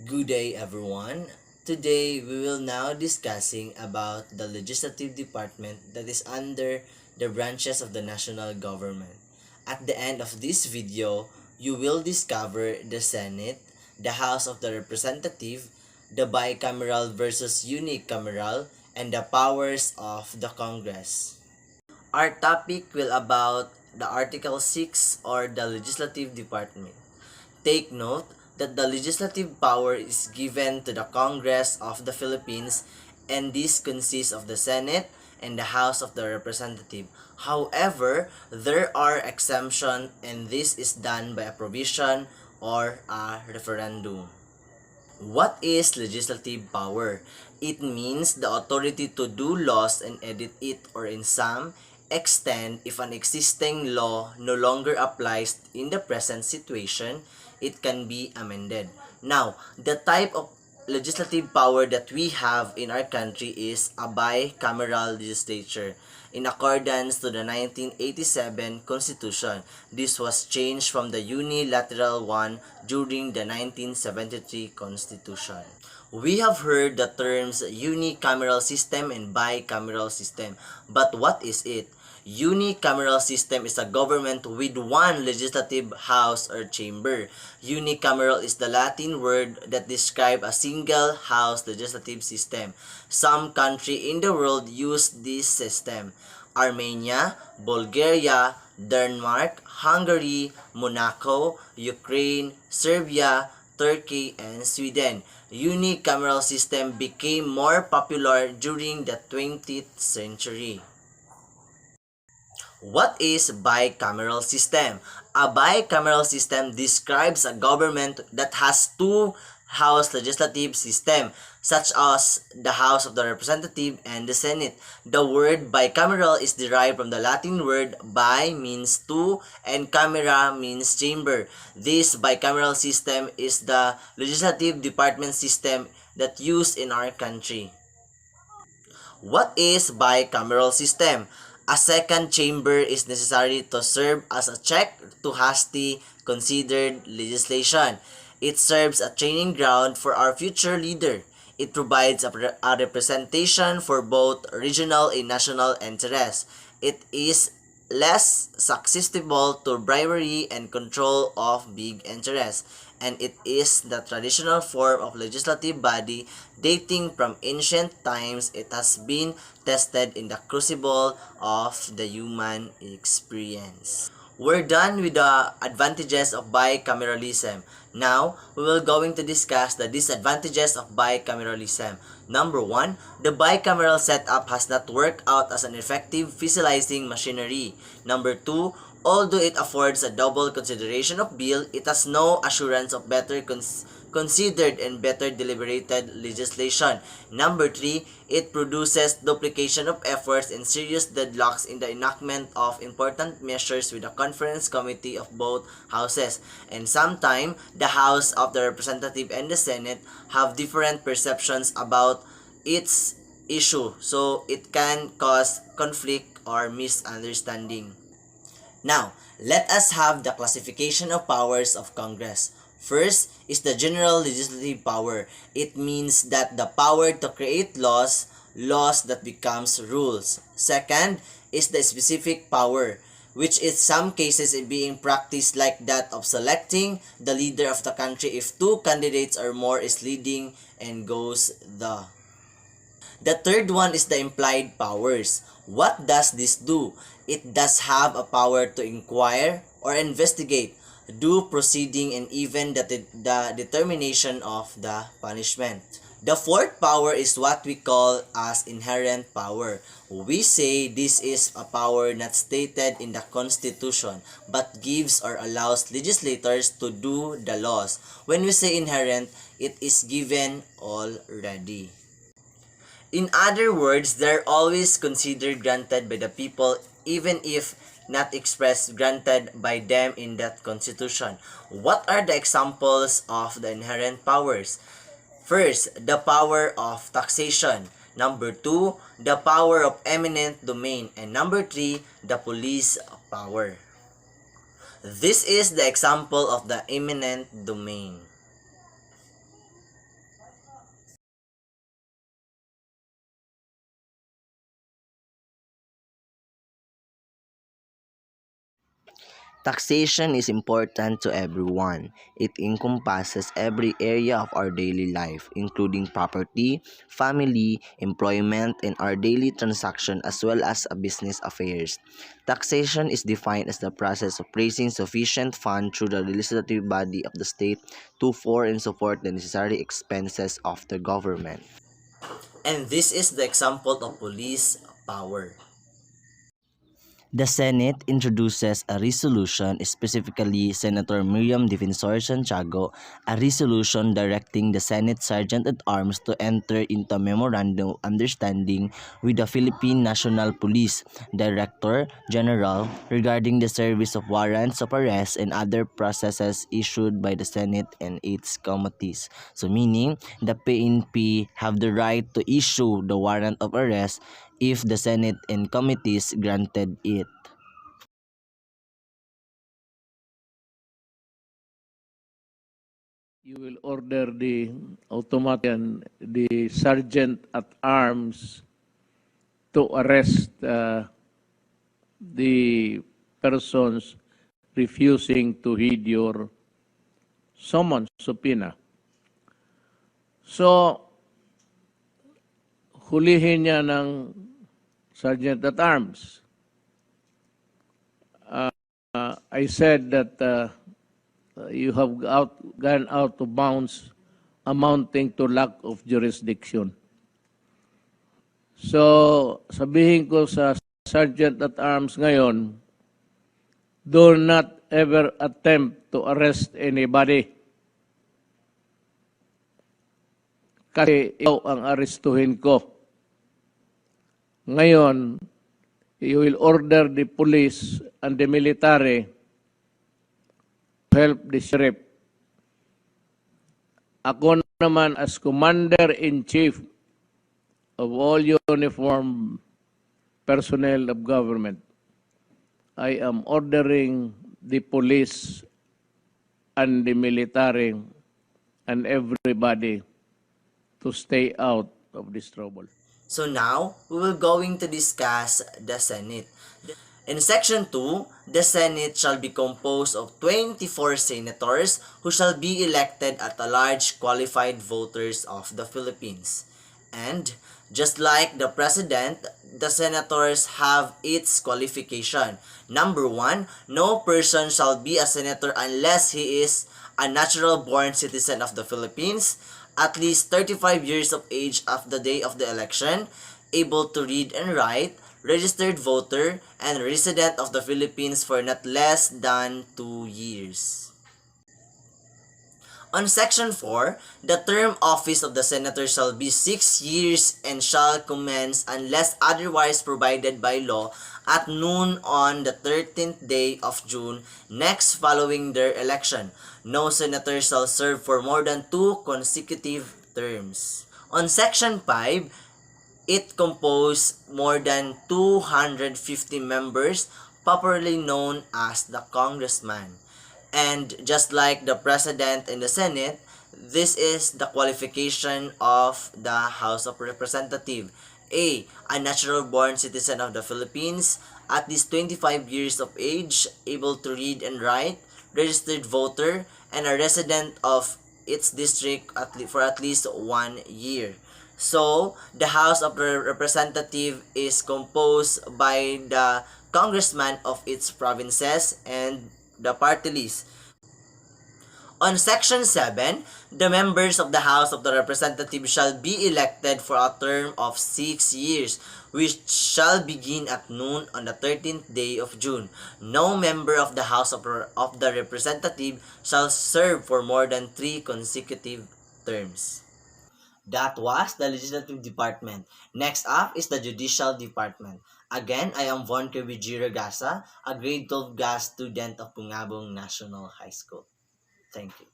Good day everyone. Today we will now discussing about the legislative department that is under the branches of the national government. At the end of this video, you will discover the Senate, the House of the Representative, the bicameral versus unicameral, and the powers of the Congress. Our topic will about the Article 6 or the legislative department. Take note that the legislative power is given to the Congress of the Philippines, and this consists of the Senate and the House of the Representative. However, there are exemptions, and this is done by a provision or a referendum. What is legislative power? It means the authority to do laws and edit it, or in some extent, if an existing law no longer applies in the present situation, it can be amended. Now, the type of legislative power that we have in our country is a bicameral legislature. In accordance to the 1987 Constitution, this was changed from the unilateral one during the 1973 Constitution. We have heard the terms unicameral system and bicameral system, but what is it? Unicameral system is a government with one legislative house or chamber. Unicameral is the Latin word that describes a single house legislative system. Some countries in the world use this system. Armenia, Bulgaria, Denmark, Hungary, Monaco, Ukraine, Serbia, Turkey, and Sweden. Unicameral system became more popular during the 20th century. What is bicameral system? A bicameral system describes a government that has two house legislative system, such as the House of the Representative and the Senate. The word bicameral is derived from the Latin word bi means two and camera means chamber. This bicameral system is the legislative department system that used in our country. What is bicameral system? A second chamber is necessary to serve as a check to hastily considered legislation. It serves a training ground for our future leader. It provides a representation for both regional and national interests. It is less susceptible to bribery and control of big interests, and it is the traditional form of legislative body dating from ancient times. It has been tested in the crucible of the human experience. We're done with the advantages of bicameralism. Now, we will going to discuss the disadvantages of bicameralism. Number 1, the bicameral setup has not worked out as an effective fiscalizing machinery. Number 2, although it affords a double consideration of bill, it has no assurance of better considered and better deliberated legislation. Number 3, it produces duplication of efforts and serious deadlocks in the enactment of important measures with the conference committee of both houses. And sometimes, the House of the Representative and the Senate have different perceptions about its issue, so it can cause conflict or misunderstanding. Now, let us have the classification of powers of Congress. First is the general legislative power. It means that the power to create laws that becomes rules. Second is the specific power, which in some cases is being practiced like that of selecting the leader of the country if two candidates or more is leading and goes the. The third one is the implied powers. What does this do? It does have a power to inquire or investigate, do proceeding, and even the determination of the punishment. The fourth power is what we call as inherent power. We say this is a power not stated in the Constitution but gives or allows legislators to do the laws. When we say inherent, it is given already. In other words, they're always considered granted by the people even if not expressed granted by them in that constitution. What are the examples of the inherent powers? First, the power of taxation. Number 2, the power of eminent domain. And number 3, the police power. This is the example of the eminent domain. Taxation is important to everyone. It encompasses every area of our daily life, including property, family, employment, and our daily transaction as well as business affairs. Taxation is defined as the process of raising sufficient funds through the legislative body of the state to for and support the necessary expenses of the government. And this is the example of police power. The Senate introduces a resolution, specifically Senator Miriam Defensor Santiago, a resolution directing the Senate Sergeant-at-Arms to enter into a memorandum of understanding with the Philippine National Police Director General regarding the service of warrants of arrest and other processes issued by the Senate and its committees. So meaning, the PNP have the right to issue the warrant of arrest if the Senate and committees granted it. You will order the the sergeant at arms to arrest the persons refusing to heed your summons, subpoena. So, hulihin niya ng sergeant at arms. I said that you have gone out of bounds amounting to lack of jurisdiction. So, sabihin ko sa sergeant at arms ngayon, do not ever attempt to arrest anybody. Kasi ikaw ang arestuhin ko. Ngayon, you will order the police and the military to help the sheriff. Ako naman as Commander-in-Chief of all uniformed personnel of government, I am ordering the police and the military and everybody to stay out of this trouble. So now, we will going to discuss the Senate. In Section 2, the Senate shall be composed of 24 senators who shall be elected at a large qualified voters of the Philippines. And just like the President, the senators have its qualification. Number 1, no person shall be a senator unless he is a natural-born citizen of the Philippines, at least 35 years of age of the day of the election, able to read and write, registered voter, and resident of the Philippines for not less than 2 years. On Section 4, the term office of the senator shall be 6 years and shall commence unless otherwise provided by law at noon on the 13th day of June next following their election. No senator shall serve for more than 2 consecutive terms. On Section 5, it composed more than 250 members, popularly known as the congressman. And just like the President and the Senate, this is the qualification of the House of Representatives. A natural-born citizen of the Philippines, at least 25 years of age, able to read and write, registered voter, and a resident of its district for at least 1 year. So, the House of Representatives is composed by the congressman of its provinces and the party list. On Section 7, the members of the House of the Representatives shall be elected for a term of 6 years, which shall begin at noon on the 13th day of June. No member of the House of the Representatives shall serve for more than 3 consecutive terms. That was the Legislative Department. Next up is the Judicial Department. Again, I am Von Kevijiro Gasa, a grade 12 GAS student of Pungabong National High School. Thank you.